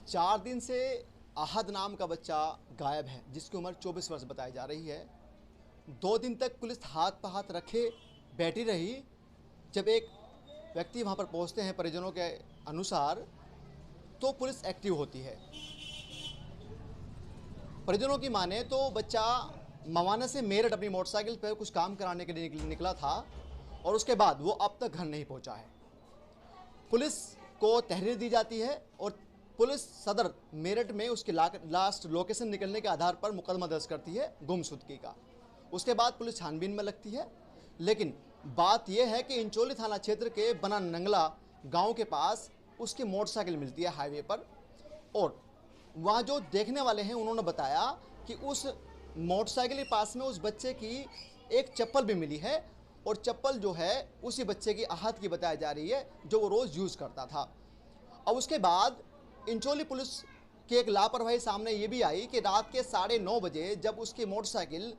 4 दिन से अहद नाम का बच्चा गायब है, जिसकी उम्र 24 वर्ष बताई जा रही है। 2 दिन तक पुलिस हाथ पर हाथ रखे बैठी रही। जब एक व्यक्ति वहां पर पहुंचते हैं परिजनों के अनुसार, तो पुलिस एक्टिव होती है। परिजनों की माने तो बच्चा मवाना से मेरठ अपनी मोटरसाइकिल पर कुछ काम कराने के लिए निकला था और उसके बाद वो अब तक घर नहीं पहुंचा है। पुलिस को तहरीर दी जाती है और पुलिस सदर मेरठ में उसकी लास्ट लोकेशन निकलने के आधार पर मुकदमा दर्ज करती है गुमशुदगी का। उसके बाद पुलिस छानबीन में लगती है। लेकिन बात यह है कि इंचोली थाना क्षेत्र के बना नंगला गांव के पास उसकी मोटरसाइकिल मिलती है हाईवे पर, और वहाँ जो देखने वाले हैं उन्होंने बताया कि उस मोटरसाइकिल के पास में उस बच्चे की एक चप्पल भी मिली है, और चप्पल जो है उसी बच्चे की अहद की बताई जा रही है, जो वो रोज़ यूज़ करता था। अब उसके बाद इंचोली पुलिस की एक लापरवाही सामने ये भी आई कि रात के 9:30 बजे जब उसकी मोटरसाइकिल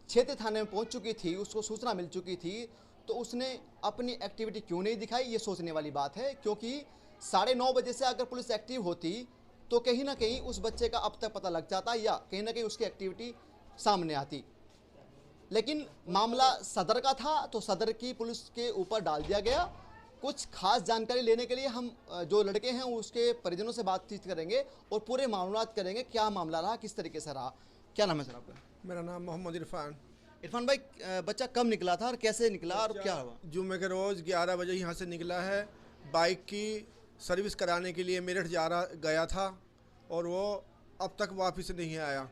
क्षेत्र थाने में पहुंच चुकी थी, उसको सूचना मिल चुकी थी, तो उसने अपनी एक्टिविटी क्यों नहीं दिखाई, ये सोचने वाली बात है। क्योंकि 9:30 बजे से अगर पुलिस एक्टिव होती तो कहीं ना कहीं उस बच्चे का अब तक पता लग जाता या कहीं ना कहीं उसकी एक्टिविटी सामने आती। लेकिन मामला सदर का था तो सदर की पुलिस के ऊपर डाल दिया गया। कुछ खास जानकारी लेने के लिए हम जो लड़के हैं उसके परिजनों से बातचीत करेंगे और पूरे मामलात करेंगे, क्या मामला रहा, किस तरीके से रहा। क्या नाम है सर आपका? मेरा नाम मोहम्मद इरफान। इरफान भाई, बच्चा कब निकला था और कैसे निकला और क्या हुआ? जुम्मे के रोज़ 11 बजे यहाँ से निकला है। बाइक की सर्विस कराने के लिए मेरठ गया था और वो अब तक वापस नहीं आया।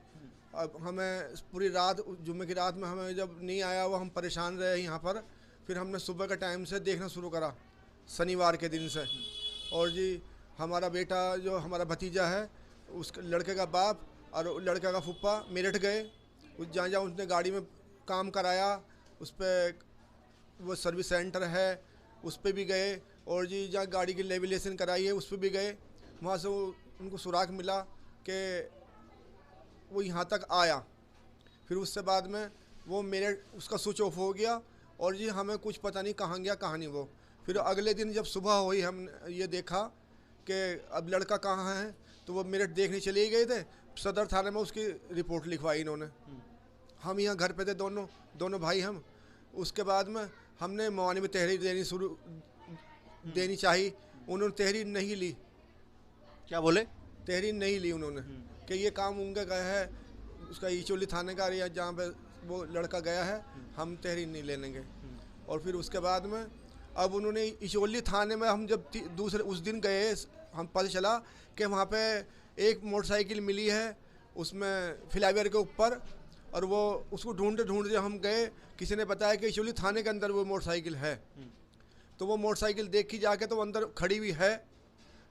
अब हमें पूरी रात, जुम्मे की रात में हमें जब नहीं आया वो हम परेशान रहे यहाँ पर। फिर हमने सुबह के टाइम से देखना शुरू करा, शनिवार के दिन से। और जी हमारा बेटा जो हमारा भतीजा है, उस लड़के का बाप और लड़के का फुप्पा मेरठ गए। जहाँ जहाँ उसने गाड़ी में काम कराया, उस पर वो सर्विस सेंटर है उस पर भी गए, और जी जहाँ गाड़ी की लेविलेशन कराई है उस पर भी गए। वहाँ से उनको सुराग मिला कि वो यहाँ तक आया। फिर उससे बाद में वो मेरे उसका स्विच ऑफ हो गया और जी हमें कुछ पता नहीं कहाँ गया कहाँ नहीं वो। फिर अगले दिन जब सुबह हुई हम ये देखा कि अब लड़का कहाँ है, तो वो मेरठ देखने चले गए थे। सदर थाने में उसकी रिपोर्ट लिखवाई इन्होंने। हम यहाँ घर पे थे, दोनों भाई हम। उसके बाद में हमने मवानी में तहरीर देनी चाहिए, उन्होंने तहरीर नहीं ली। क्या बोले? तहरीर नहीं ली उन्होंने कि ये काम उनका गया है, उसका इचोली थाने का या जहाँ पे वो लड़का गया है, हम तहरीर नहीं ले लेंगे। और फिर उसके बाद में अब उन्होंने इचोली थाने में, हम जब दूसरे उस दिन गए, हम पता चला कि वहाँ पे एक मोटरसाइकिल मिली है उसमें फ्लाईओवर के ऊपर, और वो उसको ढूंढते हम गए। किसी ने बताया कि इचोली थाने के अंदर वो मोटरसाइकिल है। तो वो मोटरसाइकिल देखी जाके तो अंदर खड़ी हुई है,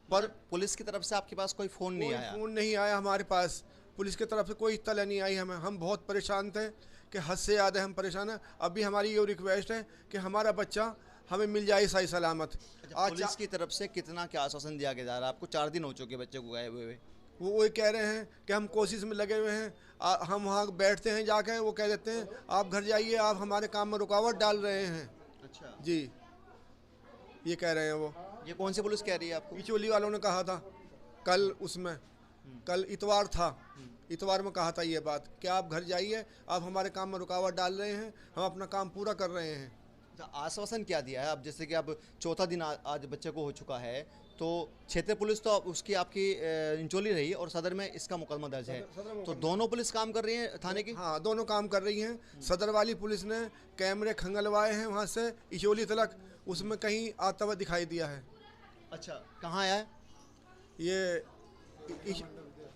पर पुलिस की तरफ से आपके पास कोई फ़ोन नहीं आया? फ़ोन नहीं आया हमारे पास, पुलिस की तरफ से कोई इत्तला नहीं आई हमें। हम बहुत परेशान थे कि हद से ज़्यादा हम परेशान हैं। अभी हमारी ये रिक्वेस्ट है कि हमारा बच्चा हमें मिल जाए सही सलामत। अच्छा, पुलिस की तरफ से कितना क्या आश्वासन दिया गया रहा आपको? 4 दिन हो चुके बच्चे को गए हुए। वो कह रहे हैं कि हम कोशिश में लगे हुए हैं। हम वहाँ बैठते हैं जाके, वो कह देते हैं आप घर जाइए, आप हमारे काम में रुकावट डाल रहे हैं। अच्छा जी, ये कह रहे हैं वो। ये कौन सी पुलिस कह रही है आपको? इचोली वालों ने कहा था कल, उसमें कल इतवार था, इतवार में कहा था ये बात कि आप घर जाइए, आप हमारे काम में रुकावट डाल रहे हैं, हम अपना काम पूरा कर रहे हैं। आश्वासन क्या दिया है? अब जैसे कि अब चौथा दिन आज बच्चे को हो चुका है, तो क्षेत्रीय पुलिस तो उसकी आपकी इंचोली रही और सदर में इसका मुकदमा दर्ज है, तो दोनों पुलिस काम कर रही है थाने की? हाँ, दोनों काम कर रही हैं। सदर वाली पुलिस ने कैमरे खंगलवाए हैं वहाँ से इचोली तक, उसमें कहीं आता हुआ दिखाई दिया है। अच्छा, कहाँ आया है ये?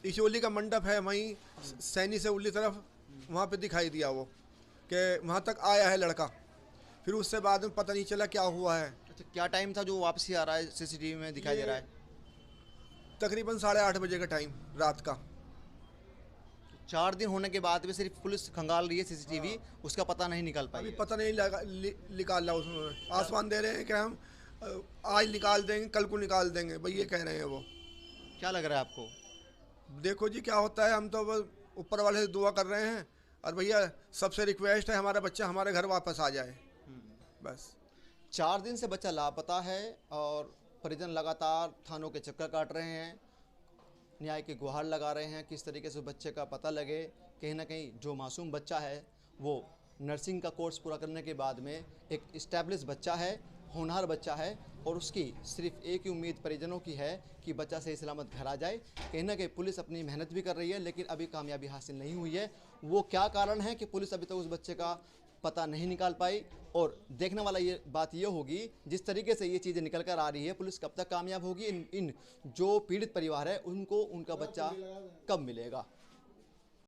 इचोली का मंडप है वहीं सैनी से उल्ली तरफ, वहाँ पे दिखाई दिया वो कि वहाँ तक आया है लड़का। फिर उससे बाद में पता नहीं चला क्या हुआ है। अच्छा, क्या टाइम था जो वापसी आ रहा है सीसीटीवी में दिखाई दे रहा है? तकरीबन 8:30 बजे का टाइम रात का। 4 दिन होने के बाद भी सिर्फ पुलिस खंगाल रही है सीसीटीवी, उसका पता नहीं निकाल पाई अभी है। पता नहीं निकाला उसमें। आसमान दे रहे हैं कि हम आज निकाल देंगे, कल को निकाल देंगे, भाई ये कह रहे हैं वो। क्या लग रहा है आपको? देखो जी क्या होता है, हम तो बस ऊपर वाले से दुआ कर रहे हैं, और भैया सबसे रिक्वेस्ट है हमारा बच्चा हमारे घर वापस आ जाए बस। 4 दिन से बच्चा लापता है और परिजन लगातार थानों के चक्कर काट रहे हैं। न्याय की गुहार लगा रहे हैं, किस तरीके से बच्चे का पता लगे। कहीं ना कहीं जो मासूम बच्चा है वो नर्सिंग का कोर्स पूरा करने के बाद में एक इस्टेब्लिश बच्चा है, होनहार बच्चा है, और उसकी सिर्फ एक ही उम्मीद परिजनों की है कि बच्चा सही सलामत घर आ जाए। कहीं ना कहीं पुलिस अपनी मेहनत भी कर रही है, लेकिन अभी कामयाबी हासिल नहीं हुई है। वो क्या कारण है कि पुलिस अभी तक उस बच्चे का पता नहीं निकाल पाई। और देखने वाला ये बात ये होगी, जिस तरीके से ये चीज़ें निकल कर आ रही है, पुलिस कब तक कामयाब होगी, इन जो पीड़ित परिवार है उनको उनका बच्चा कब मिलेगा।